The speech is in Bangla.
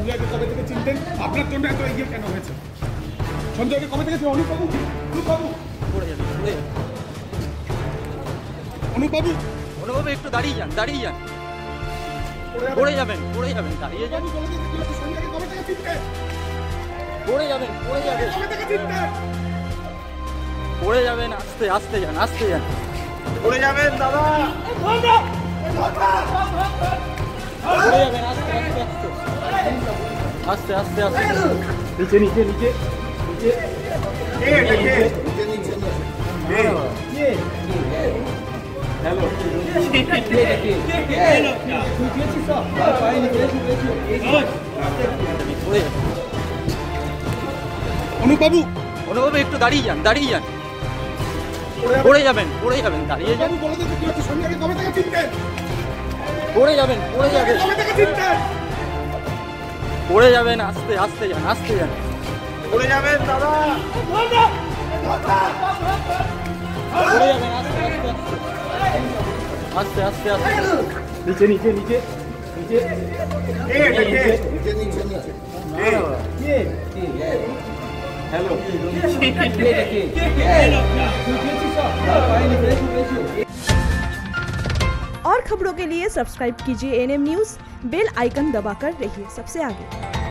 সঞ্জয়কে কবে থেকে চিনতেন? আপনার জন্য এত এগিয়ে কেন হয়েছে? সঞ্জয়কে কবে থেকে চিনেন? অনুপবাবু, অনুপবাবু, অনুপবাবু একটু দাঁড়িয়ে যান, দাঁড়িয়ে যান, পড়ে যাবেন, দাঁড়িয়ে যান, সঞ্জয়কে কবে থেকে চিনতেন? পড়ে যাবেন, কবে থেকে চিনতেন? পড়ে যাবেন, আস্তে আস্তে যান, আস্তে যান, পড়ে যাবেন দাদা। পড়ে যাবেন, আস্তে আস্তে আস্তে আস্তে আস্তে নিচে নিচে নিচে হ্যালো অনুপবাবু, অনুপবাবু একটু দাঁড়িয়ে যান, দাঁড়িয়ে যান, পড়ে যাবেন, দাঁড়িয়ে যান, সঞ্জয়কে কবে থেকে চিনতেন? পড়ে যাবেন, কবে থেকে চিনতেন? পড়ে যাবেন, আস্তে আস্তে যান, আস্তে যান, পড়ে যাবেন দাদা। পড়ে যাবেন, আস্তে আস্তে আস্তে নিচে নিচে নিচে নিচে হ্যালো और खबरों के लिए सब्सक्राइब कीजिए एनएम न्यूज़, बेल आइकन दबाकर रहिए सबसे आगे।